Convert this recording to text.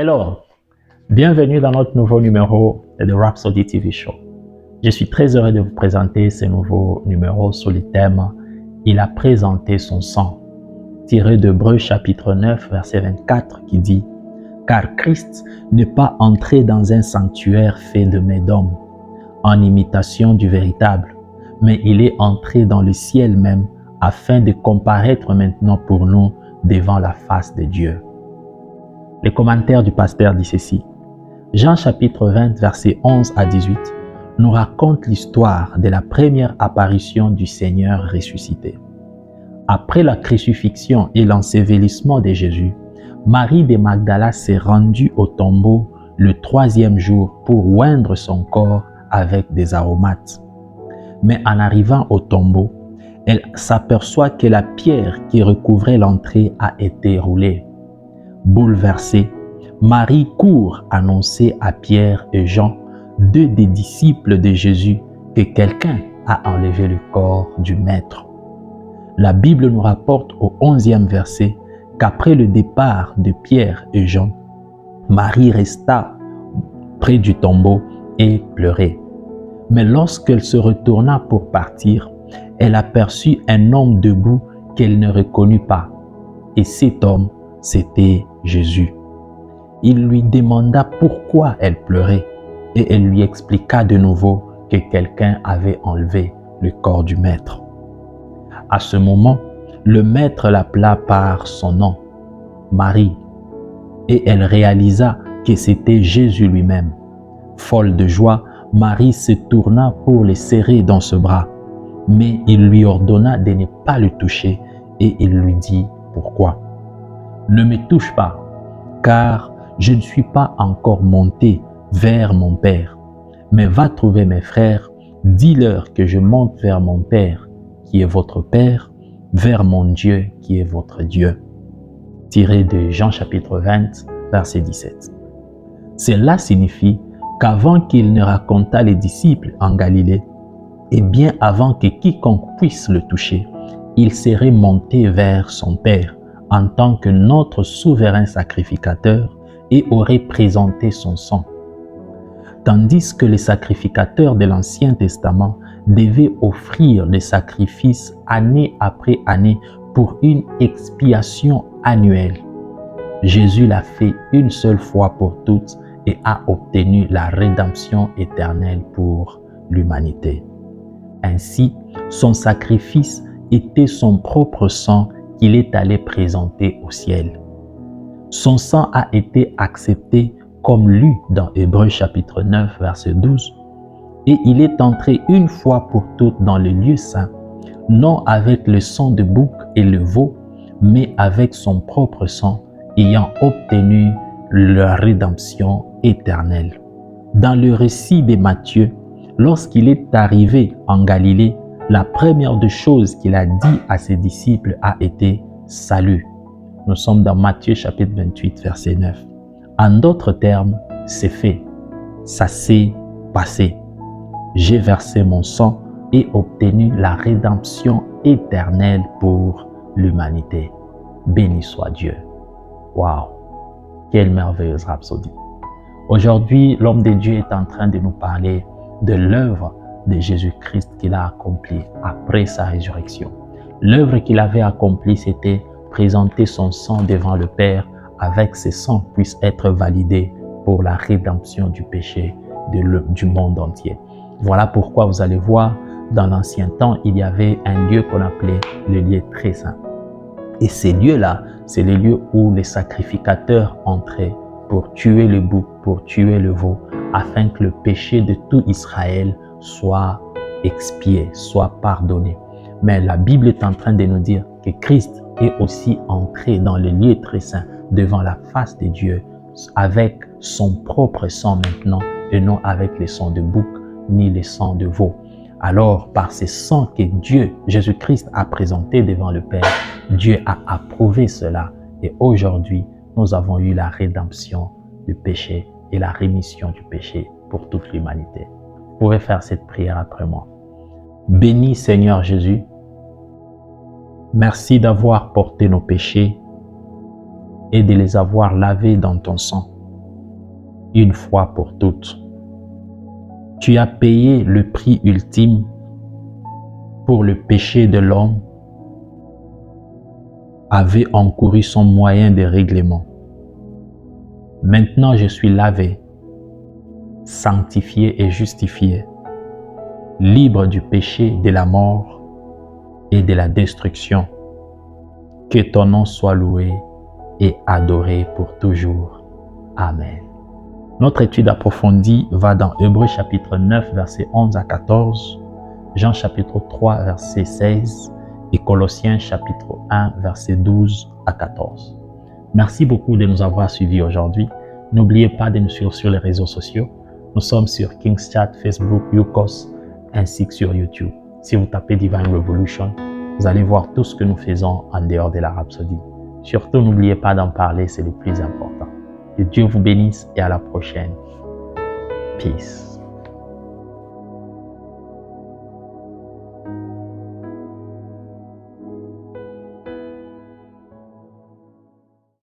Hello, bienvenue dans notre nouveau numéro de The Rhapsody TV Show. Je suis très heureux de vous présenter ce nouveau numéro sur le thème « Il a présenté son sang » tiré d'Hébreux chapitre 9 verset 24 qui dit « Car Christ n'est pas entré dans un sanctuaire fait de mains d'hommes, en imitation du véritable, mais il est entré dans le ciel même afin de comparaître maintenant pour nous devant la face de Dieu. » Les commentaires du pasteur dit ceci. Jean chapitre 20 versets 11 à 18 nous raconte l'histoire de la première apparition du Seigneur ressuscité. Après la crucifixion et l'ensevelissement de Jésus, Marie de Magdala s'est rendue au tombeau le 3e jour pour oindre son corps avec des aromates. Mais en arrivant au tombeau, elle s'aperçoit que la pierre qui recouvrait l'entrée a été roulée. Bouleversée, Marie court annoncer à Pierre et Jean, deux des disciples de Jésus, que quelqu'un a enlevé le corps du Maître. La Bible nous rapporte au 11e verset qu'après le départ de Pierre et Jean, Marie resta près du tombeau et pleurait. Mais lorsqu'elle se retourna pour partir, elle aperçut un homme debout qu'elle ne reconnut pas. Et cet homme, c'était Jésus. Il lui demanda pourquoi elle pleurait et elle lui expliqua de nouveau que quelqu'un avait enlevé le corps du Maître. À ce moment, le Maître l'appela par son nom, Marie, et elle réalisa que c'était Jésus lui-même. Folle de joie, Marie se tourna pour le serrer dans ses bras, mais il lui ordonna de ne pas le toucher et il lui dit pourquoi. Ne me touche pas, car je ne suis pas encore monté vers mon Père. Mais va trouver mes frères, dis-leur que je monte vers mon Père, qui est votre Père, vers mon Dieu, qui est votre Dieu. Tiré de Jean chapitre 20, verset 17. Cela signifie qu'avant qu'il ne racontât les disciples en Galilée, et bien avant que quiconque puisse le toucher, il serait monté vers son Père, en tant que notre souverain sacrificateur et aurait présenté son sang. Tandis que les sacrificateurs de l'Ancien Testament devaient offrir des sacrifices année après année pour une expiation annuelle, Jésus l'a fait une seule fois pour toutes et a obtenu la rédemption éternelle pour l'humanité. Ainsi, son sacrifice était son propre sang qu'il est allé présenter au ciel. Son sang a été accepté comme lu dans Hébreux chapitre 9 verset 12 et il est entré une fois pour toutes dans le lieu saint, non avec le sang de bouc et le veau, mais avec son propre sang, ayant obtenu la rédemption éternelle. Dans le récit de Matthieu, lorsqu'il est arrivé en Galilée, la première des choses qu'il a dit à ses disciples a été « Salut ». Nous sommes dans Matthieu chapitre 28, verset 9. En d'autres termes, c'est fait, ça s'est passé. J'ai versé mon sang et obtenu la rédemption éternelle pour l'humanité. Béni soit Dieu. Waouh! Quelle merveilleuse rhapsodie. Aujourd'hui, l'homme de Dieu est en train de nous parler de l'œuvre de Jésus-Christ qu'il a accomplie après sa résurrection. L'œuvre qu'il avait accomplie, c'était présenter son sang devant le Père avec que ce sang puisse être validé pour la rédemption du péché du monde entier. Voilà pourquoi vous allez voir, dans l'ancien temps, il y avait un lieu qu'on appelait le lieu très saint. Et ces lieux-là, c'est les lieux où les sacrificateurs entraient pour tuer le bouc, pour tuer le veau, afin que le péché de tout Israël soit expié, soit pardonné. Mais la Bible est en train de nous dire que Christ est aussi entré dans le lieu très saint devant la face de Dieu avec son propre sang maintenant et non avec le sang de bouc ni le sang de veau. Alors, par ce sang que Dieu, Jésus-Christ, a présenté devant le Père, Dieu a approuvé cela. Et aujourd'hui, nous avons eu la rédemption du péché et la rémission du péché pour toute l'humanité. Vous pouvez faire cette prière après moi. Béni Seigneur Jésus, merci d'avoir porté nos péchés et de les avoir lavés dans ton sang. une fois pour toutes. Tu as payé le prix ultime pour le péché de l'homme, avait encouru son moyen de règlement. Maintenant je suis lavé, sanctifié et justifié, libre du péché, de la mort et de la destruction. Que ton nom soit loué et adoré pour toujours. Amen. Notre étude approfondie va dans Hébreux chapitre 9, versets 11 à 14, Jean chapitre 3, verset 16 et Colossiens chapitre 1, verset 12 à 14. Merci beaucoup de nous avoir suivis aujourd'hui. N'oubliez pas de nous suivre sur les réseaux sociaux. Nous sommes sur King's Chat, Facebook, Yukos, ainsi que sur YouTube. Si vous tapez Divine Revolution, vous allez voir tout ce que nous faisons en dehors de la Rhapsodie. Surtout, n'oubliez pas d'en parler, c'est le plus important. Que Dieu vous bénisse et à la prochaine. Peace.